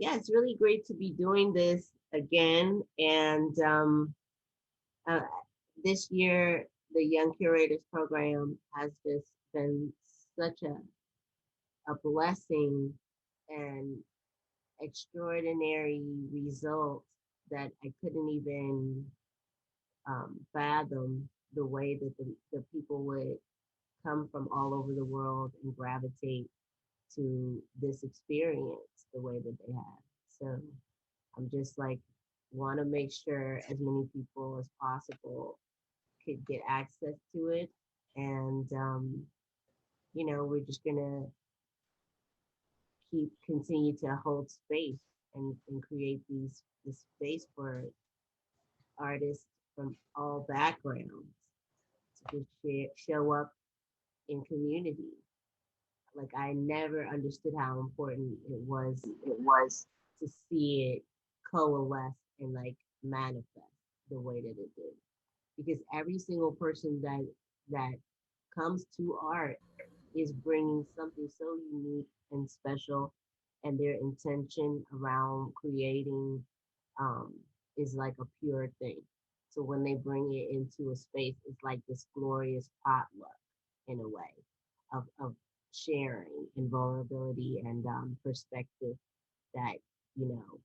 yeah, it's really great to be doing this again. And uh, this year, the Young Curators program has just been such a blessing and extraordinary result that I couldn't even fathom the way that the people would come from all over the world and gravitate to this experience the way that they have. So I'm just like, want to make sure as many people as possible could get access to it. And, we're just going to continue to hold space and create this space for artists from all backgrounds to just show up in community. Like I never understood how important it was to see it coalesce and like manifest the way that it did. Because every single person that comes to art is bringing something so unique and special, and their intention around creating um, is like a pure thing. So when they bring it into a space, it's like this glorious potluck in a way of sharing and vulnerability and perspective that you know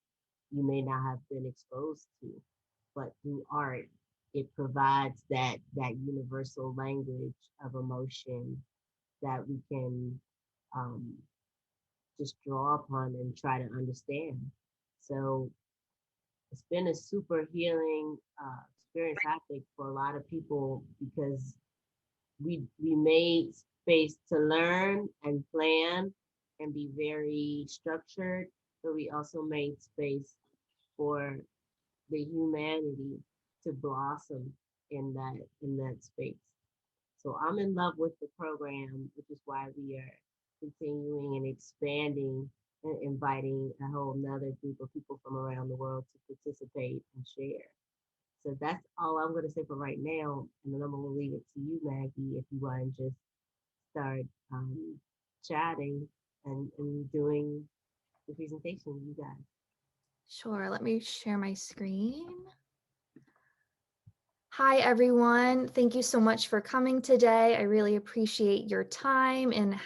you may not have been exposed to, but through art, it provides that universal language of emotion that we can um, just draw upon and try to understand. So it's been a super healing experience, I think, for a lot of people because we made space to learn and plan and be very structured, but we also made space for the humanity to blossom in that space. So I'm in love with the program, which is why we are continuing and expanding and inviting a whole nother group of people from around the world to participate and share. So that's all I'm going to say for right now. And then I'm going to leave it to you, Maggie, if you want to just start chatting and doing the presentation, you guys. Sure, let me share my screen. Hi, everyone. Thank you so much for coming today. I really appreciate your time and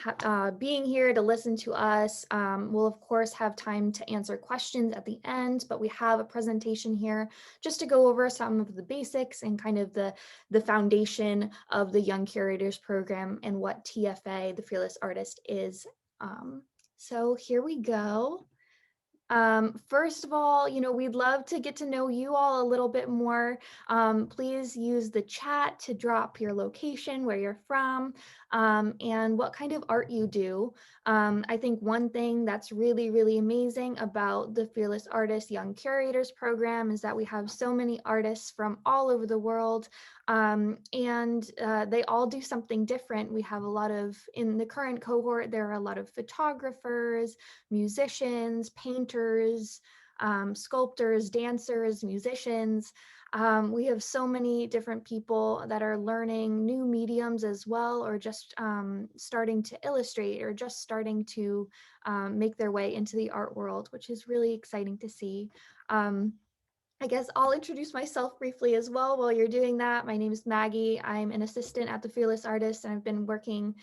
being here to listen to us. We'll, of course, have time to answer questions at the end, but we have a presentation here just to go over some of the basics and kind of the foundation of the Young Curators program and what TFA, the Fearless Artist, is. So here we go. First of all, we'd love to get to know you all a little bit more. Please use the chat to drop your location, where you're from, and what kind of art you do. I think one thing that's really, really amazing about the Fearless Artist Young Curators program is that we have so many artists from all over the world. And they all do something different. We have in the current cohort, there are a lot of photographers, musicians, painters, sculptors, dancers, musicians. We have so many different people that are learning new mediums as well, or just starting to illustrate, or just starting to make their way into the art world, which is really exciting to see. I guess I'll introduce myself briefly as well while you're doing that. My name is Maggie. I'm an assistant at the Fearless Artist, and I've been working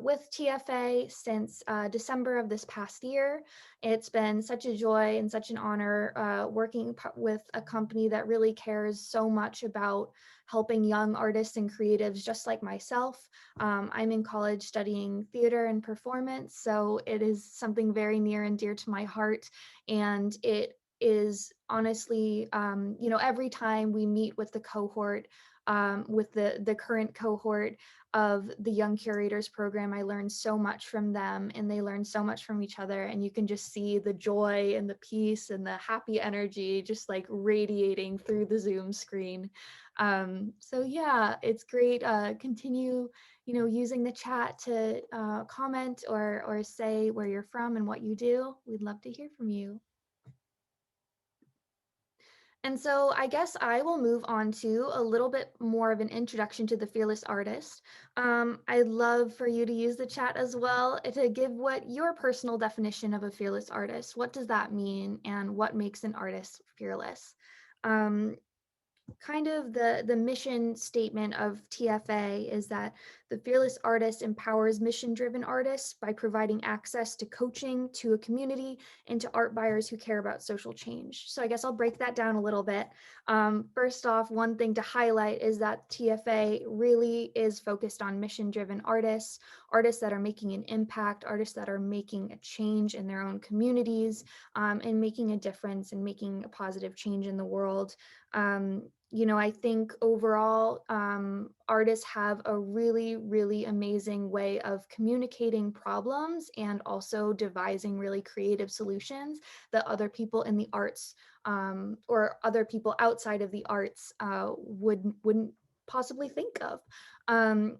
with TFA since December of this past year. It's been such a joy and such an honor working with a company that really cares so much about helping young artists and creatives just like myself. I'm in college studying theater and performance, so it is something very near and dear to my heart, and it is honestly, every time we meet with the cohort, with the current cohort of the Young Curators program, I learn so much from them, and they learn so much from each other, and you can just see the joy and the peace and the happy energy just like radiating through the Zoom screen. So yeah, it's great. Continue, using the chat to comment or say where you're from and what you do. We'd love to hear from you. And so I guess I will move on to a little bit more of an introduction to the Fearless Artist. I'd love for you to use the chat as well to give what your personal definition of a fearless artist. What does that mean, and what makes an artist fearless? Um, Kind of the mission statement of TFA is that the Fearless Artist empowers mission-driven artists by providing access to coaching, to a community, and to art buyers who care about social change. So I guess I'll break that down a little bit. First off, one thing to highlight is that TFA really is focused on mission-driven artists, artists that are making an impact, artists that are making a change in their own communities, and making a difference and making a positive change in the world. I think overall, artists have a really, really amazing way of communicating problems and also devising really creative solutions that other people in the arts, or other people outside of the arts, wouldn't possibly think of.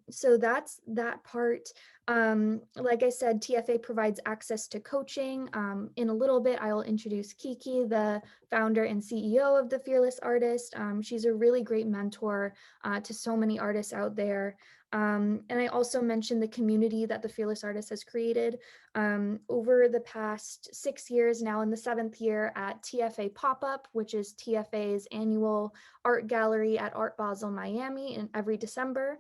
So that's that part. Like I said, TFA provides access to coaching. In a little bit, I'll introduce Kiki, the founder and CEO of the Fearless Artist. She's a really great mentor to so many artists out there. And I also mentioned the community that the Fearless Artist has created over the past 6 years, now in the 7th year at TFAPOPUP, which is TFA's annual art gallery at Art Basel Miami in every December.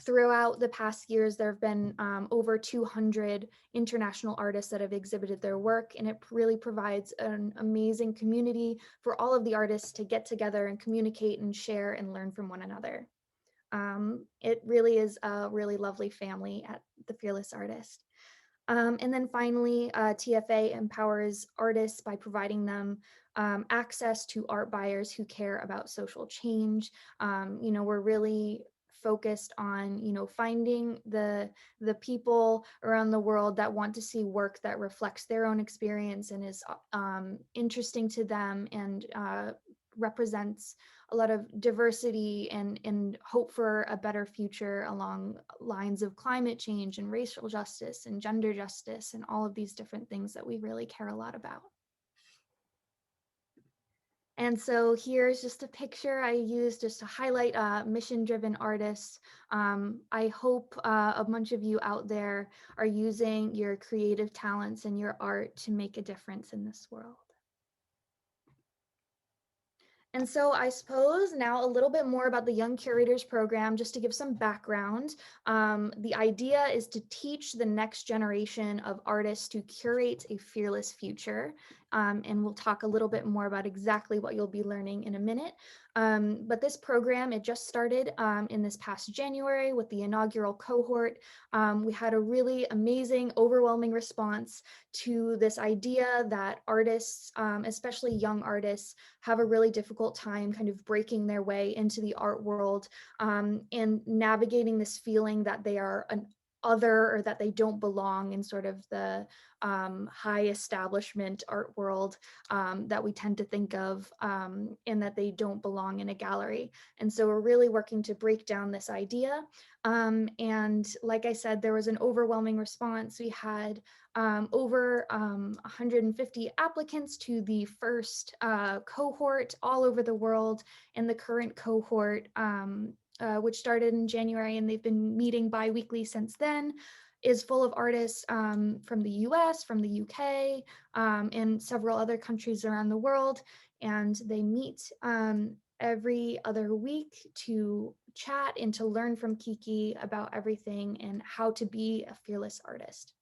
Throughout the past years, there have been over 200 international artists that have exhibited their work, and it really provides an amazing community for all of the artists to get together and communicate and share and learn from one another. It really is a really lovely family at the Fearless Artist. And then finally, TFA empowers artists by providing them access to art buyers who care about social change. We're really focused on, finding the people around the world that want to see work that reflects their own experience and is interesting to them, and represents a lot of diversity and hope for a better future along lines of climate change and racial justice and gender justice and all of these different things that we really care a lot about. And so here's just a picture I used just to highlight mission-driven artists. I hope a bunch of you out there are using your creative talents and your art to make a difference in this world. And so I suppose now a little bit more about the Young Curators program, just to give some background. The idea is to teach the next generation of artists to curate a fearless future. And we'll talk a little bit more about exactly what you'll be learning in a minute. But this program, it just started in this past January with the inaugural cohort. We had a really amazing, overwhelming response to this idea that artists, especially young artists, have a really difficult time kind of breaking their way into the art world, and navigating this feeling that they are an other, or that they don't belong in sort of the high establishment art world that we tend to think of, and that they don't belong in a gallery. And so we're really working to break down this idea. And like I said, there was an overwhelming response. We had over 150 applicants to the first cohort all over the world, and the current cohort, which started in January, and they've been meeting bi-weekly since then, is full of artists from the US, from the UK, and several other countries around the world. And they meet every other week to chat and to learn from Kiki about everything and how to be a fearless artist.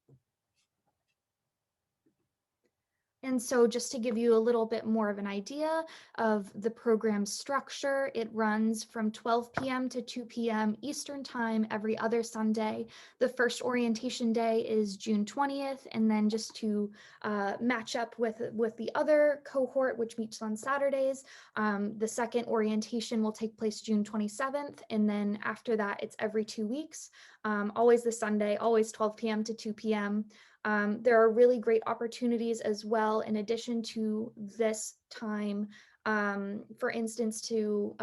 And so just to give you a little bit more of an idea of the program structure, it runs from 12 p.m. to 2 p.m. Eastern Time every other Sunday. The first orientation day is June 20th, and then just to match up with the other cohort, which meets on Saturdays, the second orientation will take place June 27th, and then after that, it's every 2 weeks, always the Sunday, always 12 p.m. to 2 p.m. There are really great opportunities as well, in addition to this time for instance, to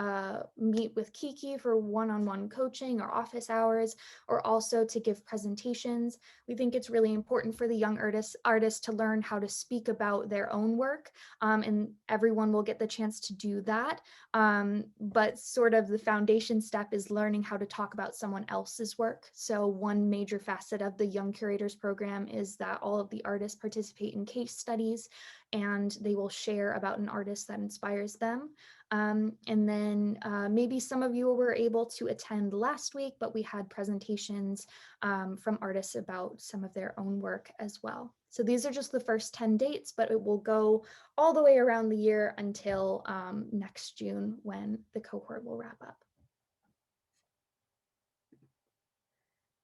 meet with Kiki for one-on-one coaching or office hours, or also to give presentations. We think it's really important for the young artists to learn how to speak about their own work, and everyone will get the chance to do that. But sort of the foundation step is learning how to talk about someone else's work. So one major facet of the Young Curators program is that all of the artists participate in case studies, and they will share about an artist that inspires them. And then maybe some of you were able to attend last week, but we had presentations from artists about some of their own work as well. So these are just the first 10 dates, but it will go all the way around the year until next June, when the cohort will wrap up.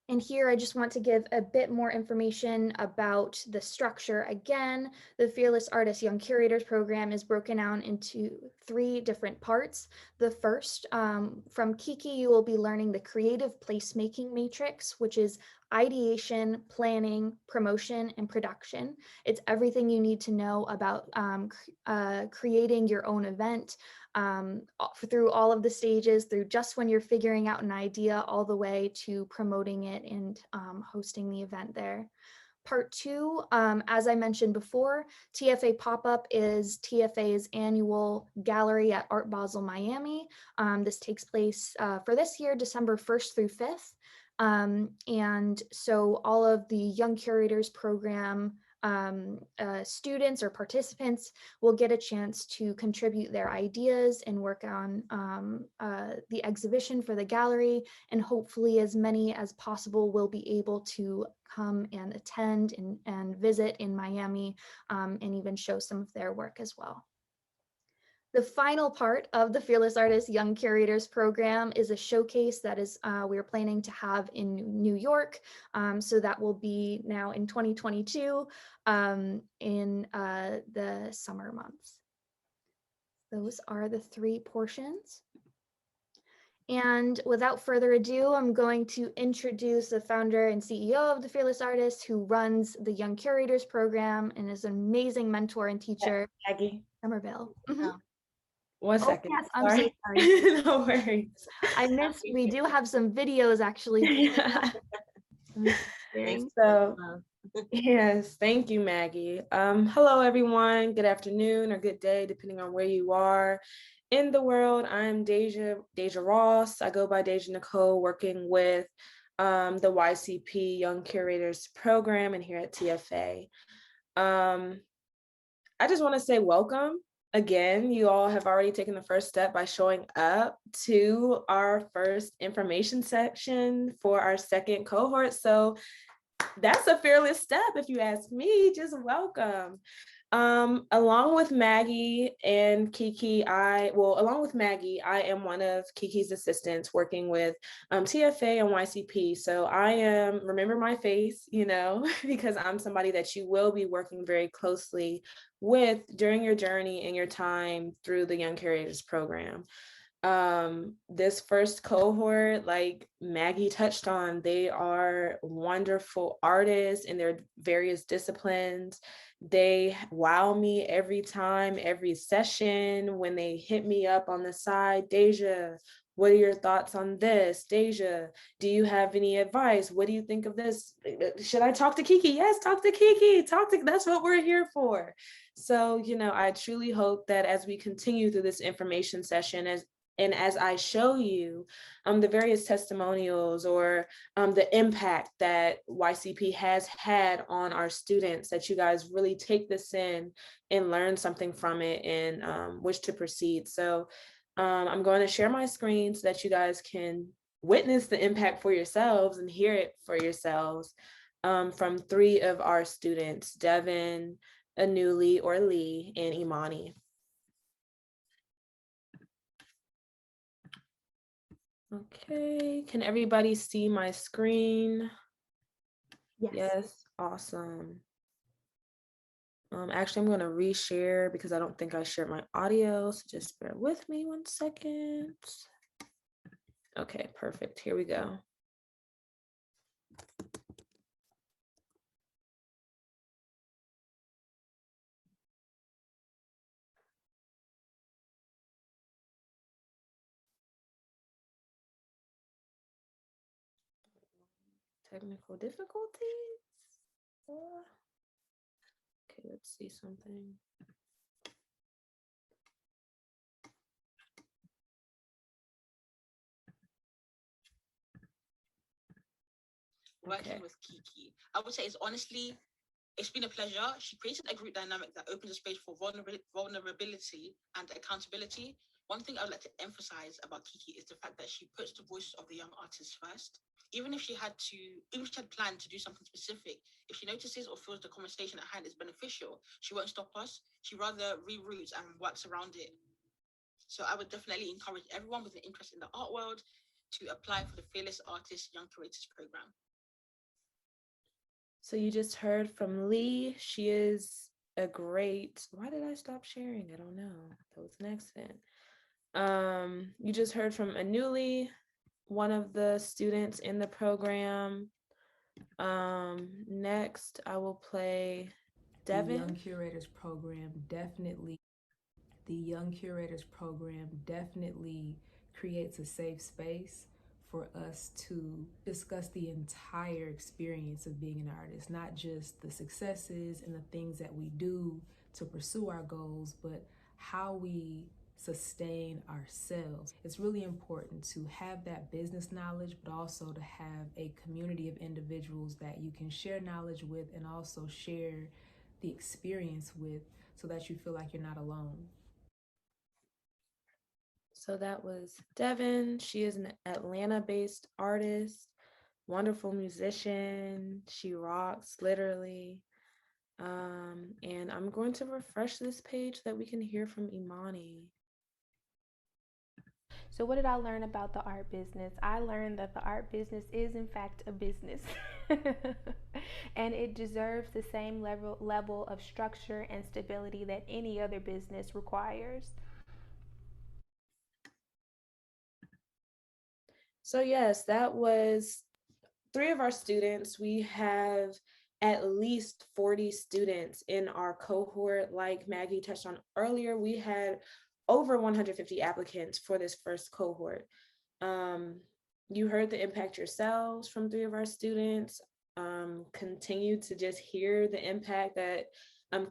And here I just want to give a bit more information about the structure. Again, the Fearless Artist Young Curators program is broken down into 3 different parts. The first, from Kiki, you will be learning the creative placemaking matrix, which is ideation, planning, promotion, and production. It's everything you need to know about creating your own event, through all of the stages, through just when you're figuring out an idea, all the way to promoting it and hosting the event there. Part 2, as I mentioned before, TFAPOPUP is TFA's annual gallery at Art Basel Miami. This takes place for this year, December 1st through 5th. And so all of the Young Curators program students or participants will get a chance to contribute their ideas and work on the exhibition for the gallery, and hopefully as many as possible will be able to come and attend and visit in Miami, and even show some of their work as well. The final part of the Fearless Artist Young Curators program is a showcase that is we're planning to have in New York. So that will be now in 2022 in the summer months. Those are the 3 portions. And without further ado, I'm going to introduce the founder and CEO of the Fearless Artists, who runs the Young Curators program and is an amazing mentor and teacher, Maggie. Somerville. Oh. 1 second. Yes, I'm so sorry. No worries. I missed, we do have some videos actually. Thanks. So, yes, thank you, Maggie. Hello, everyone. Good afternoon or good day, depending on where you are in the world. I'm Deja Ross. I go by Deja Nicole, working with the YCP Young Curators program and here at TFA. I just want to say welcome. Again, you all have already taken the first step by showing up to our first information section for our second cohort. So that's a fearless step, if you ask me. Just welcome. Along with Maggie and Kiki, along with Maggie, I am one of Kiki's assistants working with TFA and YCP. So I am, remember my face, because I'm somebody that you will be working very closely with during your journey and your time through the Young Curators program. This first cohort, like Maggie touched on, they are wonderful artists in their various disciplines. They wow me every time, every session, when they hit me up on the side. Deja, what are your thoughts on this? Deja, do you have any advice? What do you think of this? Should I talk to Kiki? Yes, talk to Kiki. That's what we're here for. So, I truly hope that as we continue through this information session, as I show you the various testimonials or the impact that YCP has had on our students, that you guys really take this in and learn something from it and wish to proceed. So I'm going to share my screen so that you guys can witness the impact for yourselves and hear it for yourselves from 3 of our students, Devin, Anuli or Lee, and Imani. Okay, can everybody see my screen? Yes, awesome. Actually, I'm going to reshare because I don't think I shared my audio, so just bear with me 1 second. Okay, perfect. Here we go. Technical difficulties. Okay, let's see something. Working with Kiki, I would say it's been a pleasure. She created a group dynamic that opens a space for vulnerability and accountability. One thing I would like to emphasize about Kiki is the fact that she puts the voices of the young artists first. Even if she had planned to do something specific, if she notices or feels the conversation at hand is beneficial, she won't stop us. She rather reroutes and works around it. So I would definitely encourage everyone with an interest in the art world to apply for the Fearless Artist Young Curators program. So you just heard from Lee. She is a great, why did I stop sharing? I don't know. That was an accident. You just heard from Anuli, one of the students in the program. Next, I will play Devin. The Young Curators program definitely creates a safe space for us to discuss the entire experience of being an artist, not just the successes and the things that we do to pursue our goals, but how we sustain ourselves. It's really important to have that business knowledge, but also to have a community of individuals that you can share knowledge with and also share the experience with, so that you feel like you're not alone. So that was Devin. She is an Atlanta-based artist, wonderful musician. She rocks, literally. And I'm going to refresh this page so that we can hear from Imani. So what did I learn about the art business? I learned that the art business is in fact a business. And it deserves the same level of structure and stability that any other business requires. So yes, that was 3 of our students. We have at least 40 students in our cohort. Like Maggie touched on earlier, we had over 150 applicants for this first cohort. You heard the impact yourselves from 3 of our students. Continue to just hear the impact that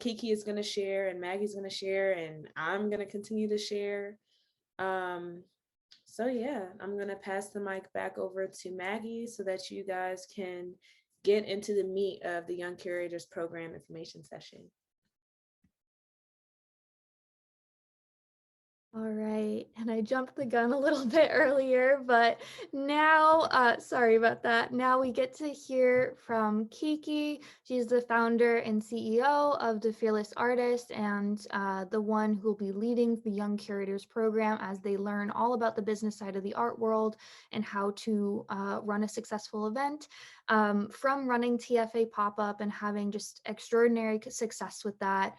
Kiki is going to share and Maggie's going to share, and I'm going to continue to share. So yeah, I'm going to pass the mic back over to Maggie so that you guys can get into the meat of the Young Curators program information session. All right, and I jumped the gun a little bit earlier, but now, sorry about that. Now we get to hear from Kiki. She's the founder and CEO of the Fearless Artist, and the one who will be leading the Young Curators program as they learn all about the business side of the art world and how to run a successful event. From running TFAPOPUP and having just extraordinary success with that.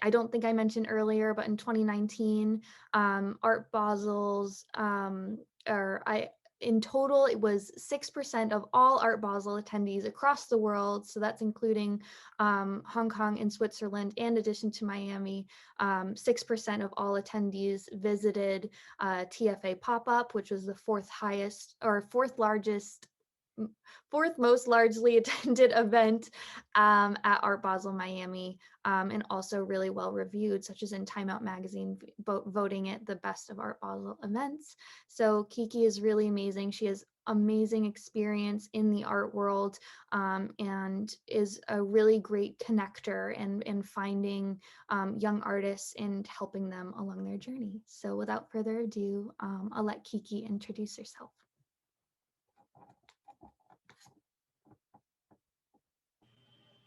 I don't think I mentioned earlier, but in 2019, Art Basel's, in total, it was 6% of all Art Basel attendees across the world. So that's including Hong Kong and Switzerland, in addition to Miami. 6% of all attendees visited TFAPOPUP, which was the fourth most largely attended event at Art Basel Miami, and also really well reviewed, such as in TimeOut Magazine voting it the best of Art Basel events. So Kiki is really amazing. She has amazing experience in the art world, and is a really great connector and finding young artists and helping them along their journey. So without further ado, I'll let Kiki introduce herself.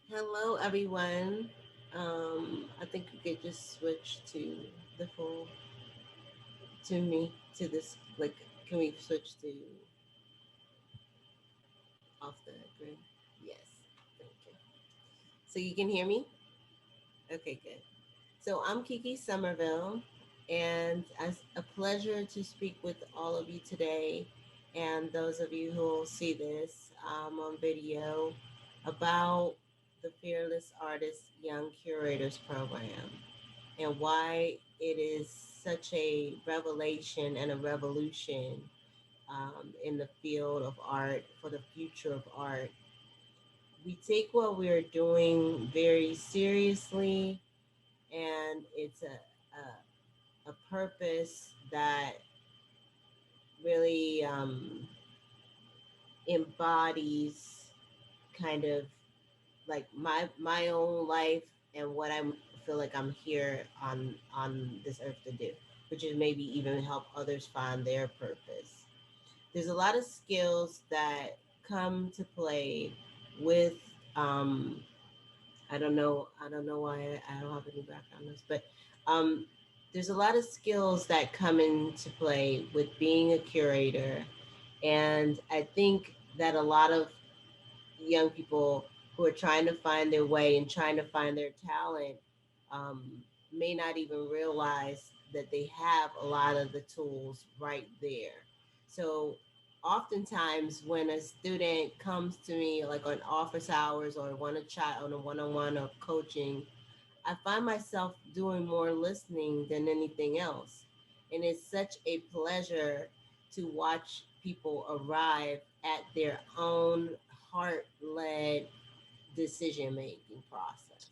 Hello, everyone. I think we could just switch to the full, to this, like, can we switch to off the grid? Yes, thank you. So you can hear me? Okay, good. So I'm Kiki Somerville, and it's a pleasure to speak with all of you today, and those of you who will see this on video, about the Fearless Artist Young Curators program and why it is such a revelation and a revolution in the field of art, for the future of art. We take what we're doing very seriously, and it's a purpose that really embodies kind of like my own life and what I feel like I'm here on this earth to do, which is maybe even help others find their purpose. There's a lot of skills that come to play with um I don't know why I don't have any background on this, but um there's a lot of skills that come into play with being a curator. And I think that a lot of young people who are trying to find their way and trying to find their talent may not even realize that they have a lot of the tools right there. So oftentimes when a student comes to me like on office hours or want a child on a one-on-one or coaching, I find myself doing more listening than anything else. And it's such a pleasure to watch people arrive at their own heart led decision making process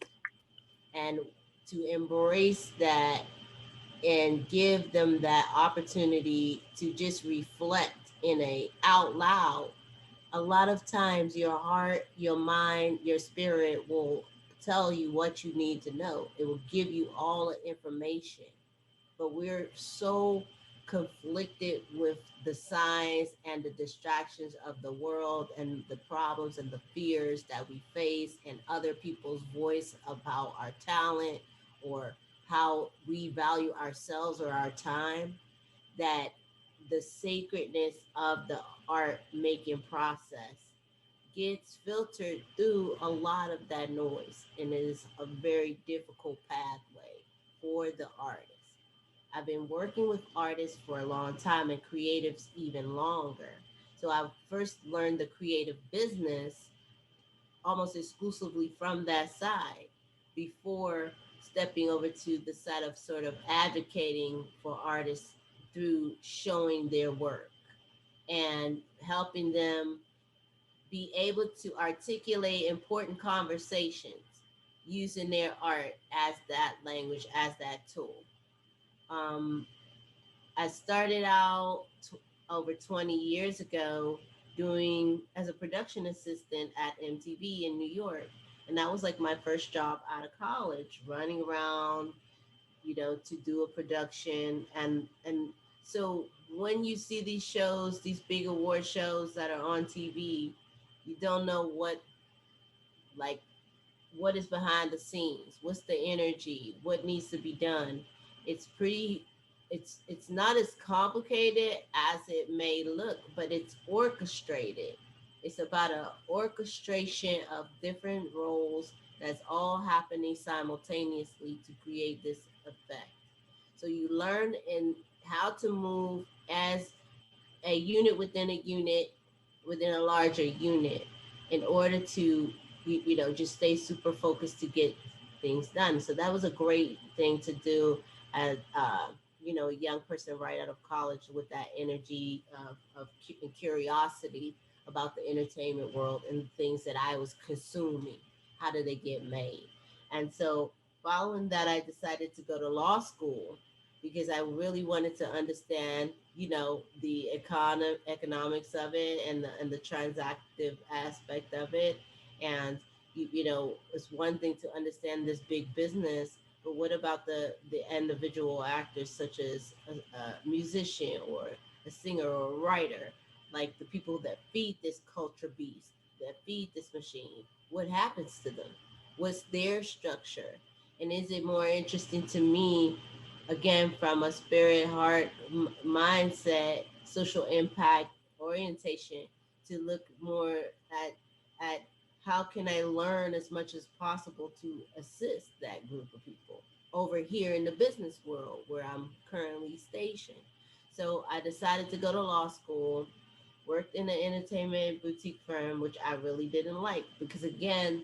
and to embrace that and give them that opportunity to just reflect in a out loud. A lot of times your heart, your mind, your spirit will tell you what you need to know. It will give you all the information. But we're so conflicted with the signs and the distractions of the world and the problems and the fears that we face and other people's voice about our talent or how we value ourselves or our time, that the sacredness of the art making process gets filtered through a lot of that noise, and it is a very difficult pathway for the artist. I've been working with artists for a long time and creatives even longer. So I first learned the creative business almost exclusively from that side before stepping over to the side of sort of advocating for artists through showing their work and helping them be able to articulate important conversations using their art as that language, as that tool. Um, I started out over 20 years ago doing as a production assistant at MTV in New York. And that was like my first job out of college, running around, to do a production. And so when you see these shows, these big award shows that are on TV, you don't know like what is behind the scenes, what's the energy, what needs to be done. It's pretty it's not as complicated as it may look, but it's orchestrated. It's about an orchestration of different roles that's all happening simultaneously to create this effect. So you learn in how to move as a unit within a unit within a larger unit in order to just stay super focused to get things done. So that was a great thing to do as a young person right out of college with that energy and curiosity about the entertainment world and things that I was consuming. How do they get made? And so following that, I decided to go to law school because I really wanted to understand, the economics of it and the transactive aspect of it. And it's one thing to understand this big business, but what about the individual actors, such as a musician or a singer or a writer, like the people that feed this culture beast, that feed this machine? What happens to them? What's their structure? And is it more interesting to me, again, from a spirit, heart, mindset, social impact orientation, to look more at how can I learn as much as possible to assist that group of people over here in the business world where I'm currently stationed. So I decided to go to law school, worked in an entertainment boutique firm, which I really didn't like because, again,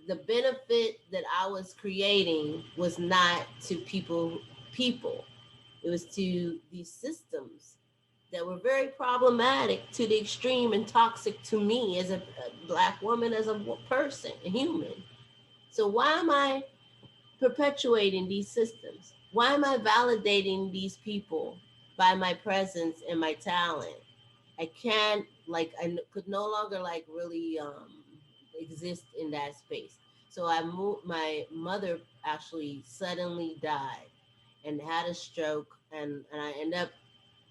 the benefit that I was creating was not to people. It was to these systems that were very problematic to the extreme and toxic to me as a Black woman, as a person, a human. So why am I perpetuating these systems? Why am I validating these people by my presence and my talent? I can't, like, could no longer like really exist in that space. So I moved. My mother actually suddenly died and had a stroke, and I ended up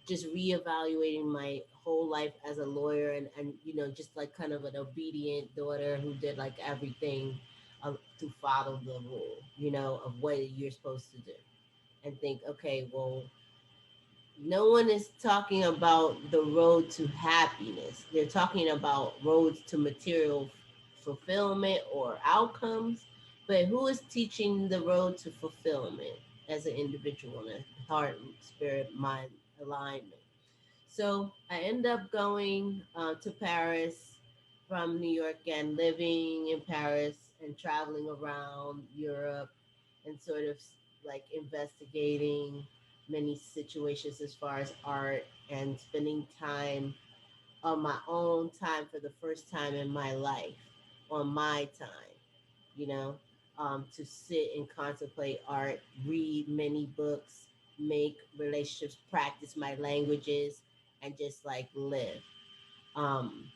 just reevaluating my whole life as a lawyer, and just like kind of an obedient daughter who did like everything to follow the rule, of what you're supposed to do, and think, okay, well, no one is talking about the road to happiness. They're talking about roads to material fulfillment or outcomes. But who is teaching the road to fulfillment as an individual in a heart, spirit, mind alignment? So I end up going to Paris from New York and living in Paris and traveling around Europe and sort of like investigating many situations as far as art and spending time on my own time for the first time in my life, on my time, you know, to sit and contemplate art, read many books, make relationships, practice my languages, and just like live. Um,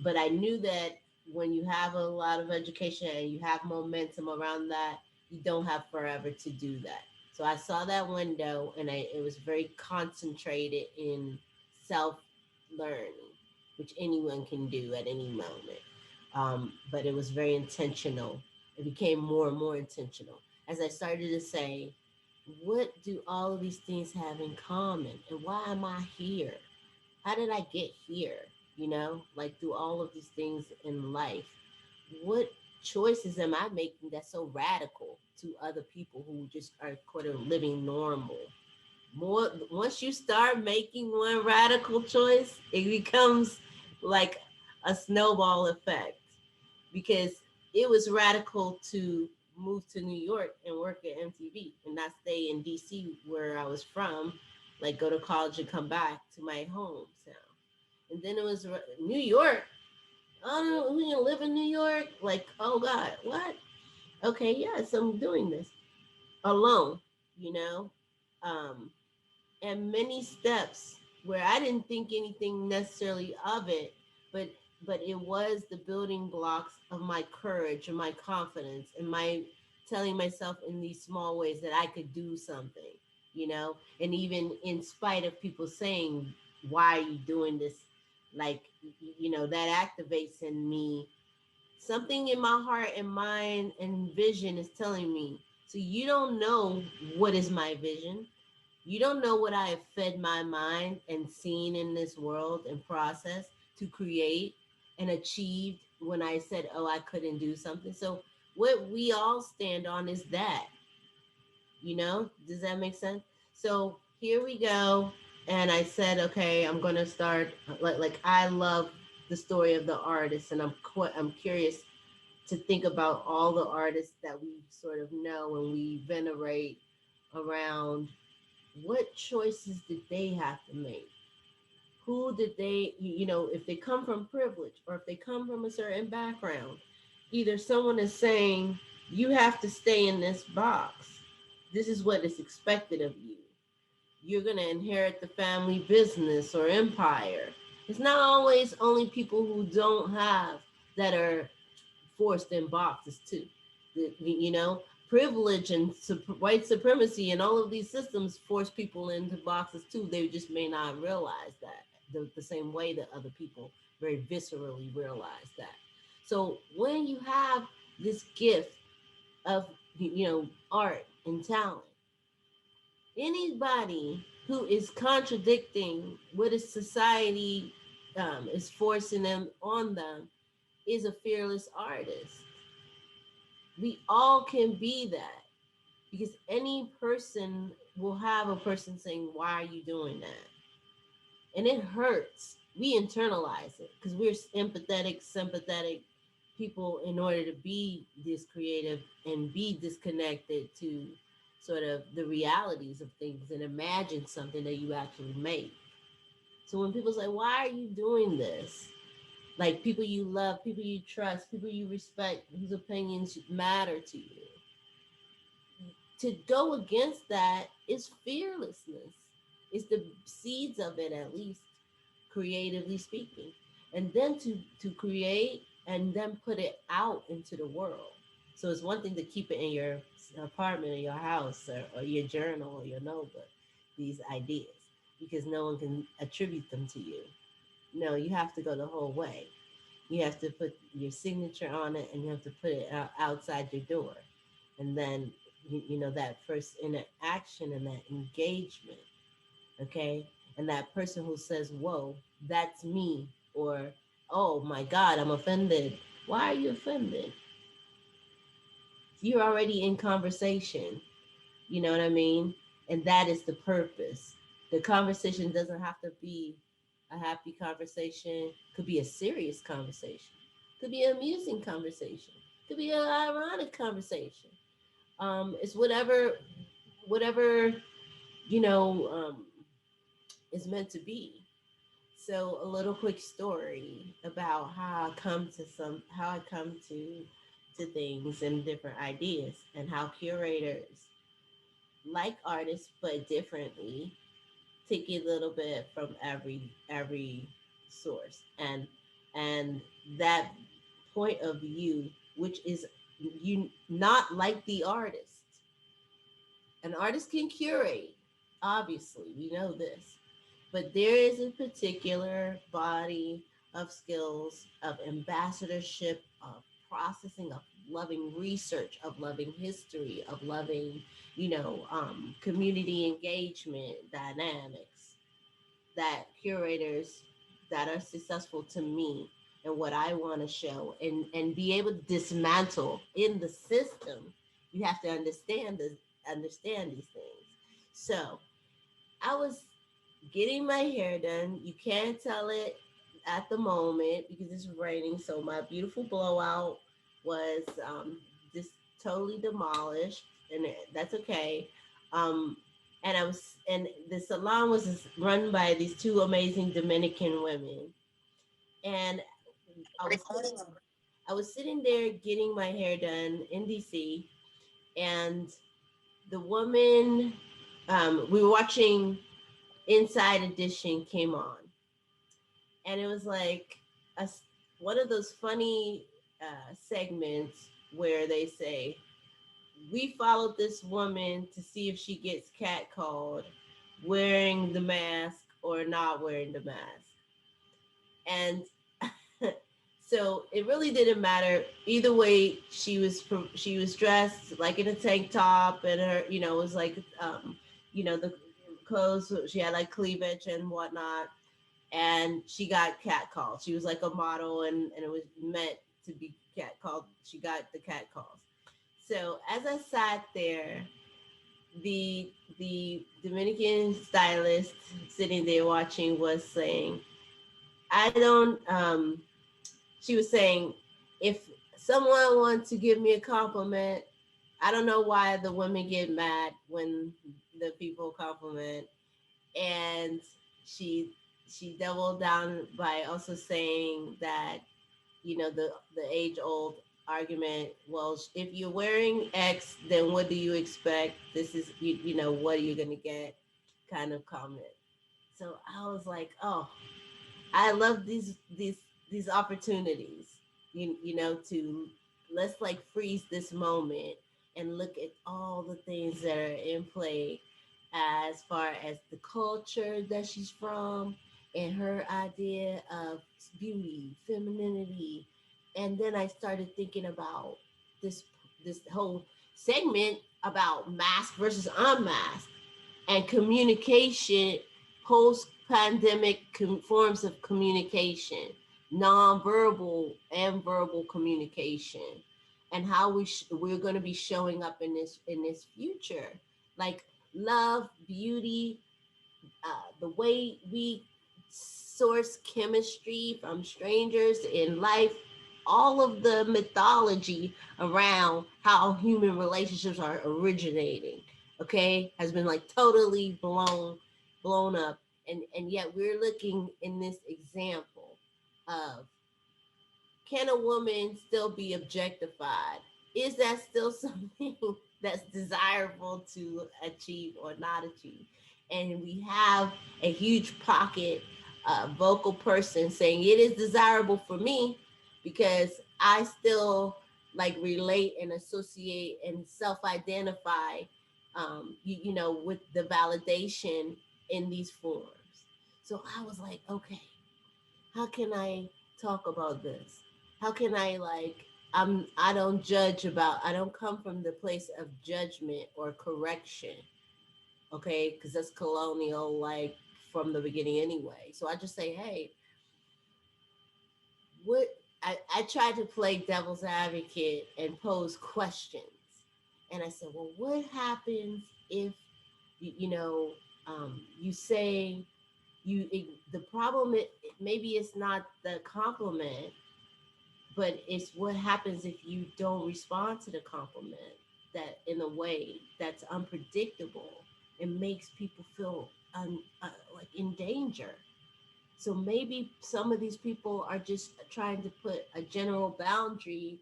but I knew that when you have a lot of education and you have momentum around that, you don't have forever to do that. So I saw that window, and it was very concentrated in self learning, which anyone can do at any moment. But it was very intentional. It became more and more intentional as I started to say, what do all of these things have in common, and why am I here? How did I get here? Like through all of these things in life, what choices am I making that's so radical to other people who just are kind of living normal? More once you start making one radical choice, it becomes like a snowball effect, because it was radical to move to New York and work at MTV and not stay in DC where I was from, like go to college and come back to my hometown. And then it was New York. Oh, we gonna live in New York? Like, oh God, what? Okay, yes, I'm doing this alone, you know, um, and many steps where I didn't think anything necessarily of it, but it was the building blocks of my courage and my confidence and my telling myself in these small ways that I could do something, and even in spite of people saying, why are you doing this? Like, that activates in me something in my heart and mind and vision is telling me, so you don't know what is my vision. You don't know what I have fed my mind and seen in this world and processed to create and achieved when I said, oh, I couldn't do something. So what we all stand on is that, does that make sense? So here we go. And I said, okay, I'm going to start like I love the story of the artist, and I'm curious to think about all the artists that we sort of know and we venerate around. What choices did they have to make? Who did they, if they come from privilege or if they come from a certain background, either someone is saying, you have to stay in this box. This is what is expected of you. You're going to inherit the family business or empire. It's not always only people who don't have that are forced in boxes too. Privilege and white supremacy and all of these systems force people into boxes too. They just may not realize that the same way that other people very viscerally realize that. So when you have this gift of art and talent, anybody who is contradicting what is society is forcing them on them is a fearless artist. We all can be that, because any person will have a person saying, why are you doing that? And it hurts. We internalize it because we're empathetic, sympathetic people in order to be this creative and be disconnected to sort of the realities of things and imagine something that you actually make. So when people say, why are you doing this? Like people you love, people you trust, people you respect, whose opinions matter to you. To go against that is fearlessness. It's the seeds of it, at least, creatively speaking. And then to create and then put it out into the world. So it's one thing to keep it in your apartment or your house or your journal or your notebook, these ideas, because no one can attribute them to you. No, you have to go the whole way. You have to put your signature on it and you have to put it outside your door. And then, you know, that first interaction and that engagement, okay? And that person who says, whoa, that's me, or, oh my God, I'm offended. Why are you offended? You're already in conversation. You know what I mean? And that is the purpose. The conversation doesn't have to be a happy conversation, could be a serious conversation, could be an amusing conversation, could be an ironic conversation. It's whatever, you know, is meant to be. So a little quick story about how I come to things and different ideas, and how curators, like artists but differently, take a little bit from every source, and that point of view, which is you not like the artist. An artist can curate, obviously, we know this, but there is a particular body of skills, of ambassadorship, of processing, of loving research, of loving history, of loving, community engagement dynamics, that curators that are successful to me and what I want to show, and be able to dismantle in the system. You have to understand these things. So I was getting my hair done. You can't tell it at the moment because it's raining. So my beautiful blowout was just totally demolished, and that's okay. Um, and the salon was run by these two amazing Dominican women, and I was I was sitting there getting my hair done in DC, and the woman, we were watching Inside Edition came on, and it was like one of those funny segments where they say, we followed this woman to see if she gets catcalled wearing the mask or not wearing the mask. And so it really didn't matter either way. She was dressed like in a tank top, and her, it was like, the clothes, she had like cleavage and whatnot, and she got catcalled. She was like a model, and it was meant to be catcalled. She got the catcalls. So as I sat there, the Dominican stylist sitting there watching was saying, I don't she was saying, if someone wants to give me a compliment, I don't know why the women get mad when the people compliment. And she she doubled down by also saying that, the age old argument, well, if you're wearing X, then what do you expect? This is, what are you going to get, kind of comment. So I was like, oh, I love these opportunities, to let's like freeze this moment and look at all the things that are in play, as far as the culture that she's from and her idea of beauty, femininity. And then I started thinking about this this whole segment about mask versus unmasked and communication, post pandemic forms of communication, non-verbal and verbal communication, and how we're going to be showing up in this future, like love, beauty, the way we source chemistry from strangers in life, all of the mythology around how human relationships are originating, okay, has been like totally blown up. And yet we're looking in this example of, can a woman still be objectified? Is that still something that's desirable to achieve or not achieve? And we have a huge pocket vocal person saying it is desirable for me because I still like relate and associate and self-identify, with the validation in these forms. So I was like, okay, how can I talk about this? How can I like, I don't judge about, I don't come from the place of judgment or correction, okay? Because that's colonial, like from the beginning anyway. So I just say, hey, what, I try to play devil's advocate and pose questions. And I said, well, what happens if, you know, you say, the problem, maybe it's not the compliment, but it's what happens if you don't respond to the compliment that in a way that's unpredictable and makes people feel like in danger. So maybe some of these people are just trying to put a general boundary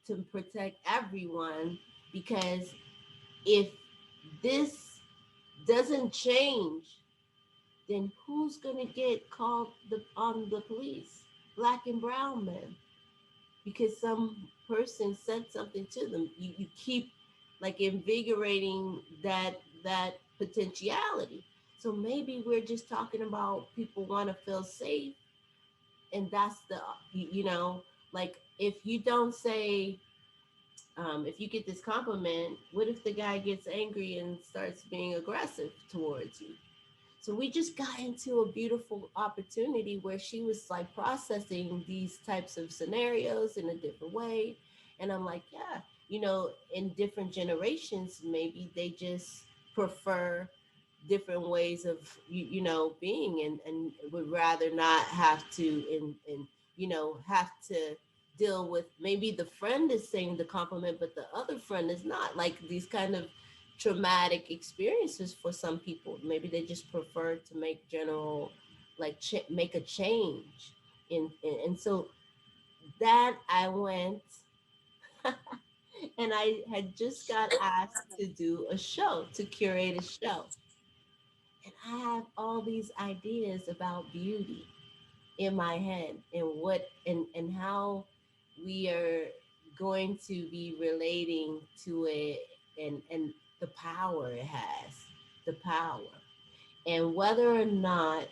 to protect everyone, because if this doesn't change, then who's going to get called on the police? Black and brown men, because some person said something to them. You keep like invigorating that potentiality. So maybe we're just talking about people want to feel safe, and that's the, like if you don't say, if you get this compliment, what if the guy gets angry and starts being aggressive towards you? So we just got into a beautiful opportunity where she was like processing these types of scenarios in a different way. And I'm like, yeah, in different generations, maybe they just prefer different ways of, being, and would rather not have to, have to deal with, maybe the friend is saying the compliment, but the other friend is not, like these kind of traumatic experiences for some people. Maybe they just prefer to make general, like make a change and so that I went and I had just got asked to do a show, to curate a show, and I have all these ideas about beauty in my head, and what and how we are going to be relating to it, and the power it has, the power, and whether or not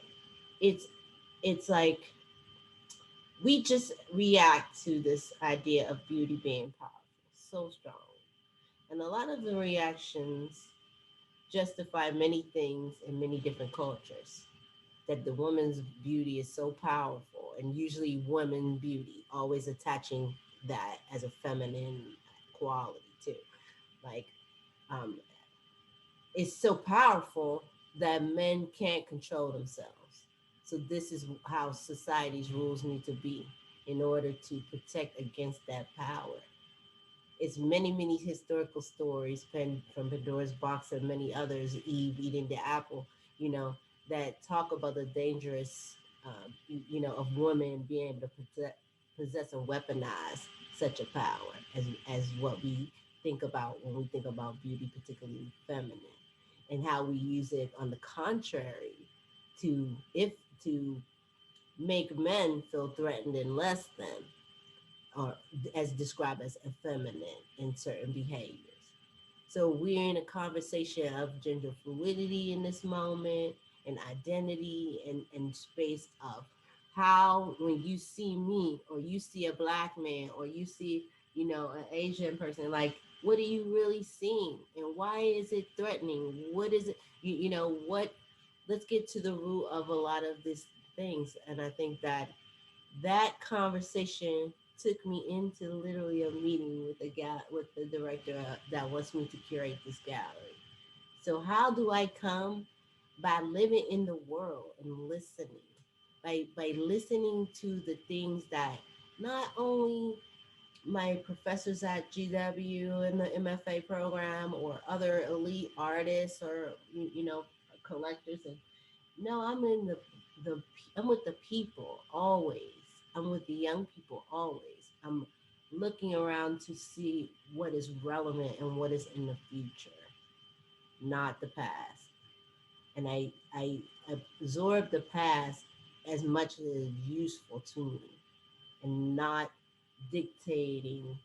it's like we just react to this idea of beauty being powerful so strong, and a lot of the reactions justify many things in many different cultures, that the woman's beauty is so powerful, and usually women beauty always attaching that as a feminine quality too, like um, it's so powerful that men can't control themselves. So this is how society's rules need to be in order to protect against that power. It's many, many historical stories from Pandora's box and many others, Eve eating the apple, that talk about the dangerous, of women being able to possess and weaponize such a power as what we think about when we think about beauty, particularly feminine, and how we use it on the contrary to make men feel threatened and less than, or as described as effeminate in certain behaviors. So we're in a conversation of gender fluidity in this moment, and identity, and space of how, when you see me, or you see a black man, or you see, an Asian person, like, what are you really seeing? And why is it threatening? What is it? What, let's get to the root of a lot of these things. And I think that conversation took me into literally a meeting with with the director that wants me to curate this gallery. So how do I come? By living in the world and listening, by listening to the things that not only my professors at GW in the MFA program, or other elite artists, or collectors, and No, I'm in the I'm with the people always. I'm with the young people always. I'm looking around to see what is relevant and what is in the future, not the past. And I absorb the past as much as it is useful to me, and not dictating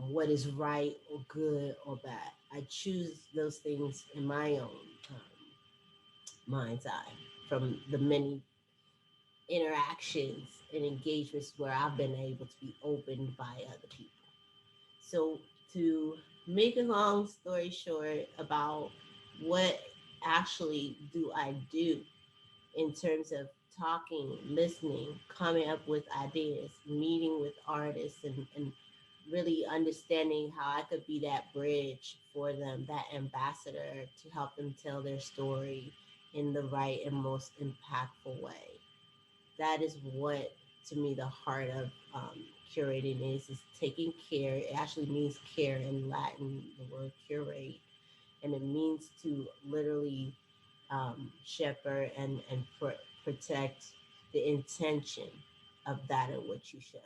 what is right or good or bad. I choose those things in my own mind's eye from the many interactions and engagements where I've been able to be opened by other people. So, to make a long story short about what actually do I do in terms of talking, listening, coming up with ideas, meeting with artists, and really understanding how I could be that bridge for them, that ambassador to help them tell their story in the right and most impactful way. That is what, to me, the heart of curating is taking care. It actually means care in Latin, the word curate, and it means to literally shepherd and protect the intention of that in which you show.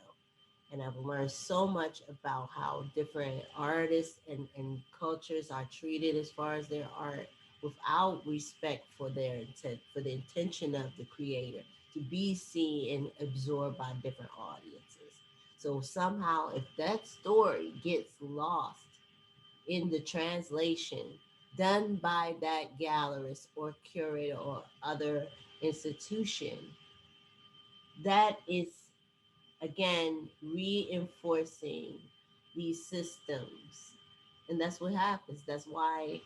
And I've learned so much about how different artists and cultures are treated as far as their art, without respect for their intent, for the intention of the creator to be seen and absorbed by different audiences. So somehow, if that story gets lost in the translation done by that gallerist or curator or other institution, that is again reinforcing these systems, and that's what happens. That's why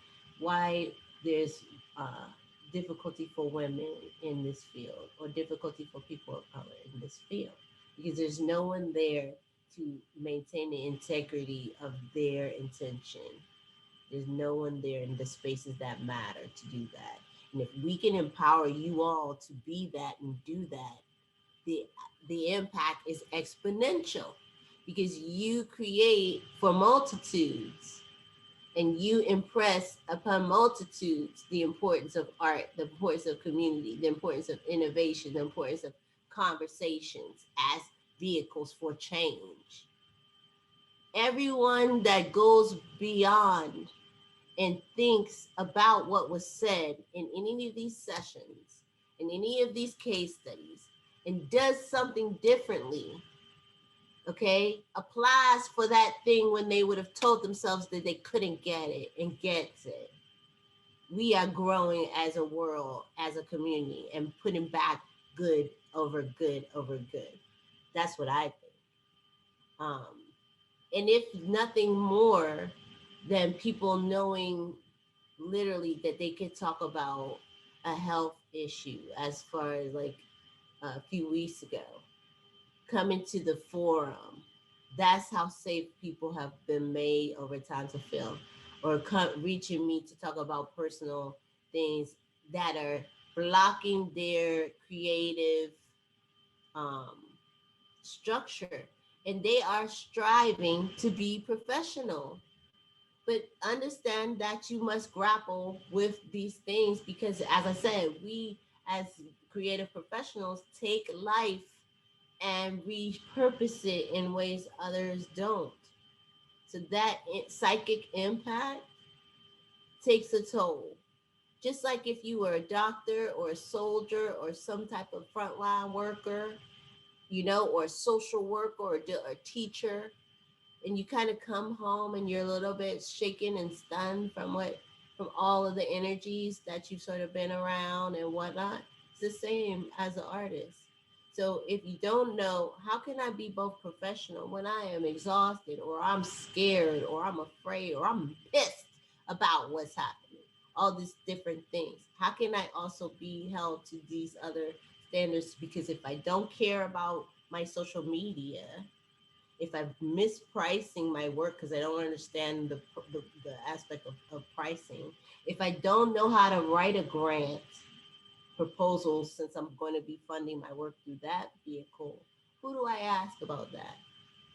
there's uh, difficulty for women in this field, or difficulty for people of color in this field, because there's no one there to maintain the integrity of their intention. There's no one there in the spaces that matter to do that. And if we can empower you all to be that and do that, the the impact is exponential, because you create for multitudes and you impress upon multitudes the importance of art, the importance of community, the importance of innovation, the importance of conversations as vehicles for change. Everyone that goes beyond and thinks about what was said in any of these sessions, in any of these case studies, and does something differently, okay, applies for that thing when they would have told themselves that they couldn't get it and gets it. We are growing as a world, as a community, and putting back good over good over good. That's what I think. Um, and if nothing more than people knowing literally that they could talk about a health issue, as far as like a few weeks ago, coming to the forum. That's how safe people have been made over time to feel, or reaching me to talk about personal things that are blocking their creative um, structure. And they are striving to be professional, but understand that you must grapple with these things, because as I said, we as creative professionals take life and repurpose it in ways others don't. So that psychic impact takes a toll. Just like if you were a doctor or a soldier or some type of frontline worker, or a social worker or a teacher, and you kind of come home and you're a little bit shaken and stunned from all of the energies that you've sort of been around and whatnot. It's the same as an artist. So if you don't know, how can I be both professional when I am exhausted, or I'm scared, or I'm afraid, or I'm pissed about what's happening, all these different things? How can I also be held to these other standards? Because if I don't care about my social media, if I'm mispricing my work because I don't understand the aspect of pricing, if I don't know how to write a grant proposal, since I'm going to be funding my work through that vehicle, who do I ask about that?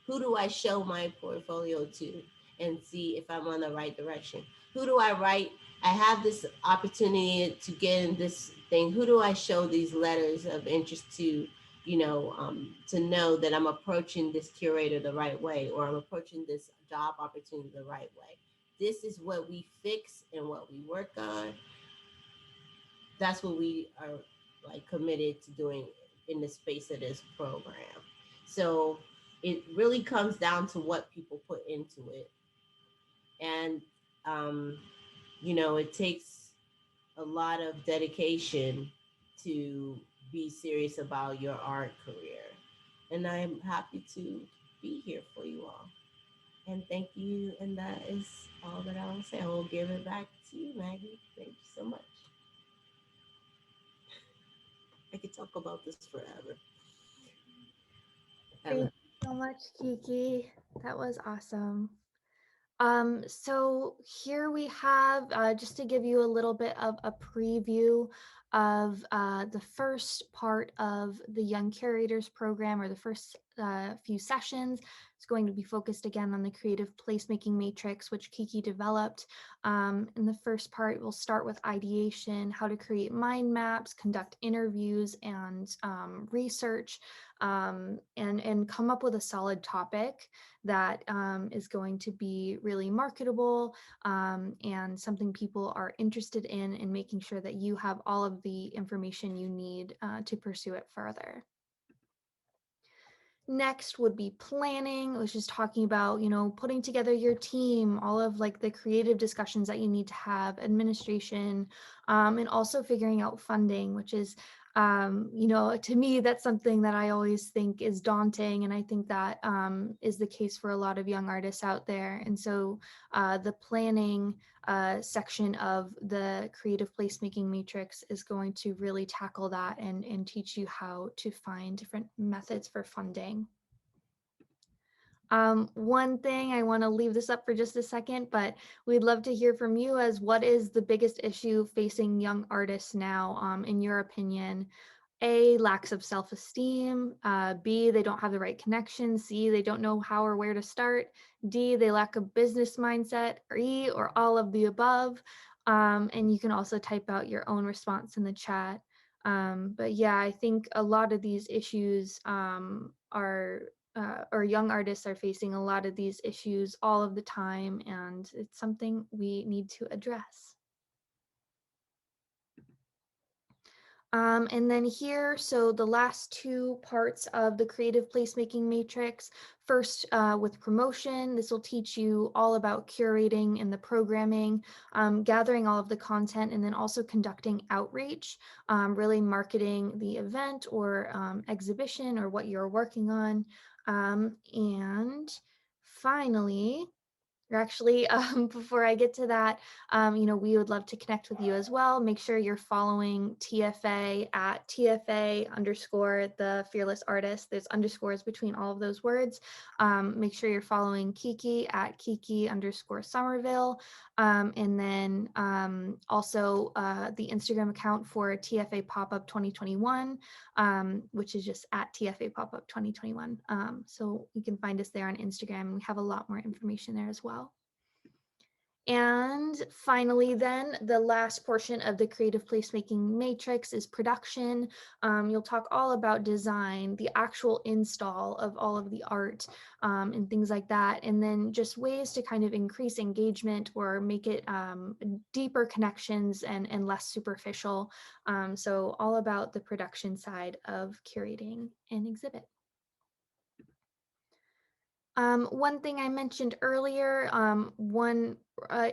Who do I show my portfolio to? and see if I'm on the right direction. Who do I write? I have this opportunity to get in this thing. Who do I show these letters of interest to, to know that I'm approaching this curator the right way, or I'm approaching this job opportunity the right way? This is what we fix and what we work on. That's what we are like committed to doing in the space of this program. So it really comes down to what people put into it. And, um, it takes a lot of dedication to be serious about your art career. And I'm happy to be here for you all. And thank you. And that is all that I will say. I will give it back to you, Maggie. Thank you so much. I could talk about this forever. Thank you so much, Kiki. That was awesome. So here we have, just to give you a little bit of a preview of the first part of the Young Curators program, or the first few sessions. It's going to be focused again on the creative placemaking matrix, which Kiki developed. In the first part, we'll start with ideation, how to create mind maps, conduct interviews and research, and come up with a solid topic that is going to be really marketable, and something people are interested in making sure that you have all of the information you need to pursue it further. Next would be planning, which is talking about, putting together your team, all of like the creative discussions that you need to have, administration, and also figuring out funding, which is, to me, that's something that I always think is daunting. And I think that is the case for a lot of young artists out there. And so the planning section of the creative placemaking matrix is going to really tackle that and teach you how to find different methods for funding. One thing, I want to leave this up for just a second, but we'd love to hear from you as what is the biggest issue facing young artists now, in your opinion? A, lacks of self-esteem. B, they don't have the right connections. C, they don't know how or where to start. D, they lack a business mindset. Or E, or all of the above. And you can also type out your own response in the chat. But yeah, I think a lot of these issues or young artists are facing a lot of these issues all of the time, and it's something we need to address. And then here, so the last two parts of the creative placemaking matrix. First, with promotion, this will teach you all about curating and the programming, gathering all of the content, and then also conducting outreach, really marketing the event or exhibition or what you're working on. And finally, or actually, before I get to that, we would love to connect with you as well. Make sure you're following TFA at TFA underscore the Fearless Artist. There's underscores between all of those words. Make sure you're following Kiki at Kiki underscore Somerville. And then also the Instagram account for TFAPOPUP 2021, which is just at TFAPOPUP 2021. So you can find us there on Instagram. We have a lot more information there as well. And finally, then the last portion of the creative placemaking matrix is production. You'll talk all about design, the actual install of all of the art, and things like that. And then just ways to kind of increase engagement or make it deeper connections and less superficial. So all about the production side of curating an exhibit. One thing I mentioned earlier,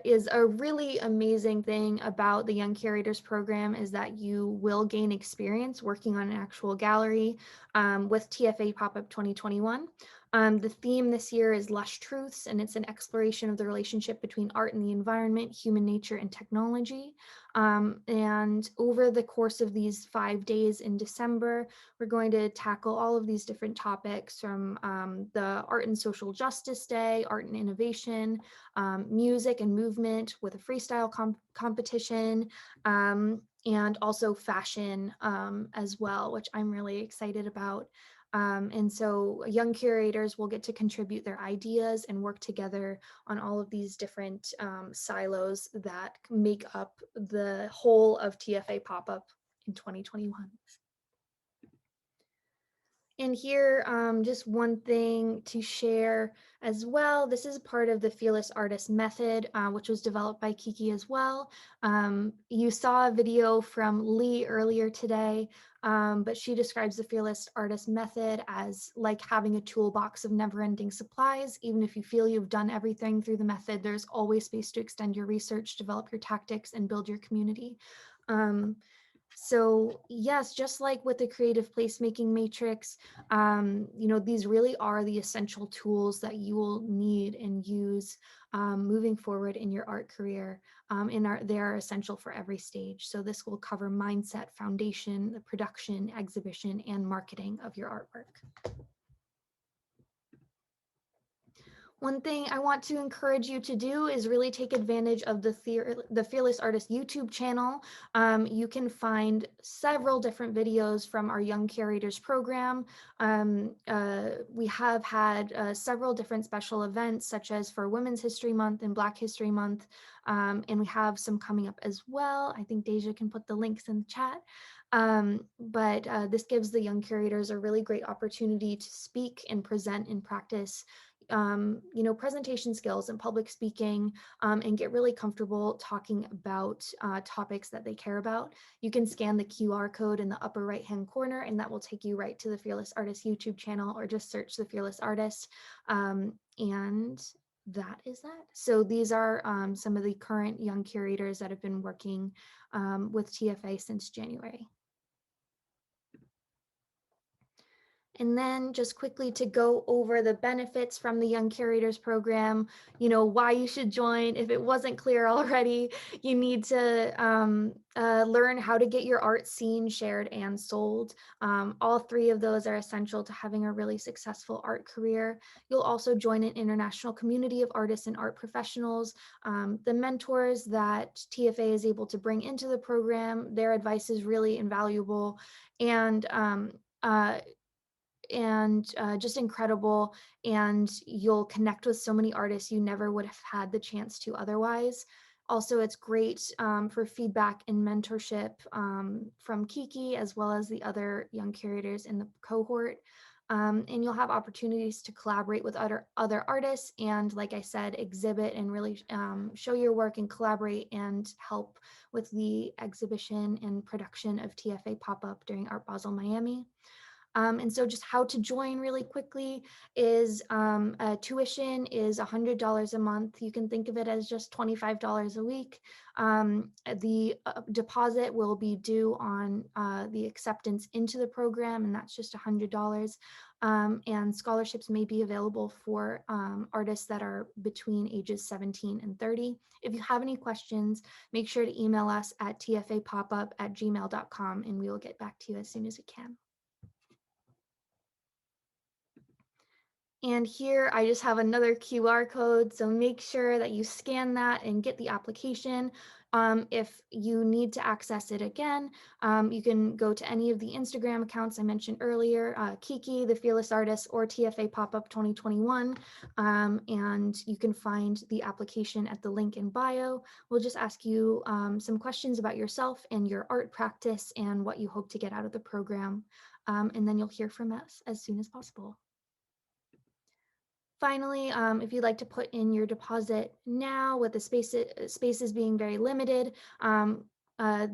is a really amazing thing about the Young Curators program is that you will gain experience working on an actual gallery with TFAPOPUP 2021. The theme this year is LUSH TRUTHS, and it's an exploration of the relationship between art and the environment, human nature, and technology. And over the course of these 5 days in December, we're going to tackle all of these different topics from the Art and Social Justice Day, Art and Innovation, music and movement with a freestyle competition, and also fashion as well, which I'm really excited about. And so young curators will get to contribute their ideas and work together on all of these different silos that make up the whole of TFA Pop-Up in 2021. And here, just one thing to share as well. This is part of the Fearless Artist method, which was developed by Kiki as well. You saw a video from Lee earlier today, but she describes the Fearless Artist method as like having a toolbox of never-ending supplies. Even if you feel you've done everything through the method, there's always space to extend your research, develop your tactics, and build your community. So yes, just like with the creative placemaking matrix, these really are the essential tools that you will need and use moving forward in your art career. They are essential for every stage. So this will cover mindset, foundation, the production, exhibition, and marketing of your artwork. One thing I want to encourage you to do is really take advantage of the Fearless Artist YouTube channel. You can find several different videos from our Young Curators program. We have had several different special events, such as for Women's History Month and Black History Month, and we have some coming up as well. I think Deja can put the links in the chat. But this gives the young curators a really great opportunity to speak and present and practice presentation skills and public speaking, and get really comfortable talking about topics that they care about. You can scan the QR code in the upper right hand corner, and that will take you right to the Fearless Artist YouTube channel, or just search the Fearless Artist. And that is that. So these are some of the current young curators that have been working with TFA since January. And then just quickly to go over the benefits from the Young Curators program, why you should join. If it wasn't clear already, you need to learn how to get your art seen, shared, and sold. All three of those are essential to having a really successful art career. You'll also join an international community of artists and art professionals. The mentors that TFA is able to bring into the program, their advice is really invaluable, and just incredible, and you'll connect with so many artists you never would have had the chance to otherwise. Also, it's great for feedback and mentorship from Kiki, as well as the other young curators in the cohort. And you'll have opportunities to collaborate with other artists, and like I said, exhibit and really show your work and collaborate and help with the exhibition and production of TFA Pop-Up during Art Basel Miami. And so just how to join really quickly is tuition is $100 a month. You can think of it as just $25 a week. The deposit will be due on the acceptance into the program, and that's just $100. And scholarships may be available for artists that are between ages 17 and 30. If you have any questions, make sure to email us at tfapopup@gmail.com, and we will get back to you as soon as we can. And here I just have another QR code, so make sure that you scan that and get the application. If you need to access it again, you can go to any of the Instagram accounts I mentioned earlier, Kiki, the Fearless Artist, or TFA Pop-Up 2021, and you can find the application at the link in bio. We'll just ask you some questions about yourself and your art practice and what you hope to get out of the program, and then you'll hear from us as soon as possible. Finally, if you'd like to put in your deposit now, with the spaces being very limited,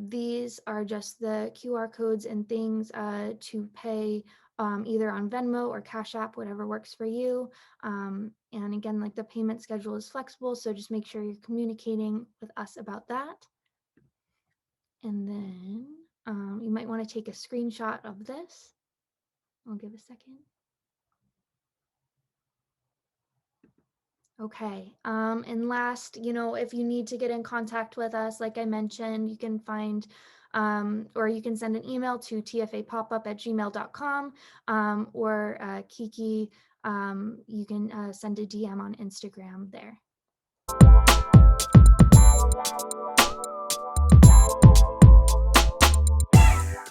these are just the QR codes and things to pay either on Venmo or Cash App, whatever works for you. And again, like the payment schedule is flexible, so just make sure you're communicating with us about that. And then you might want to take a screenshot of this. I'll give a second. Okay, and last, if you need to get in contact with us, like I mentioned, you can find, or you can send an email to tfapopup@gmail.com, or Kiki, you can send a DM on Instagram there.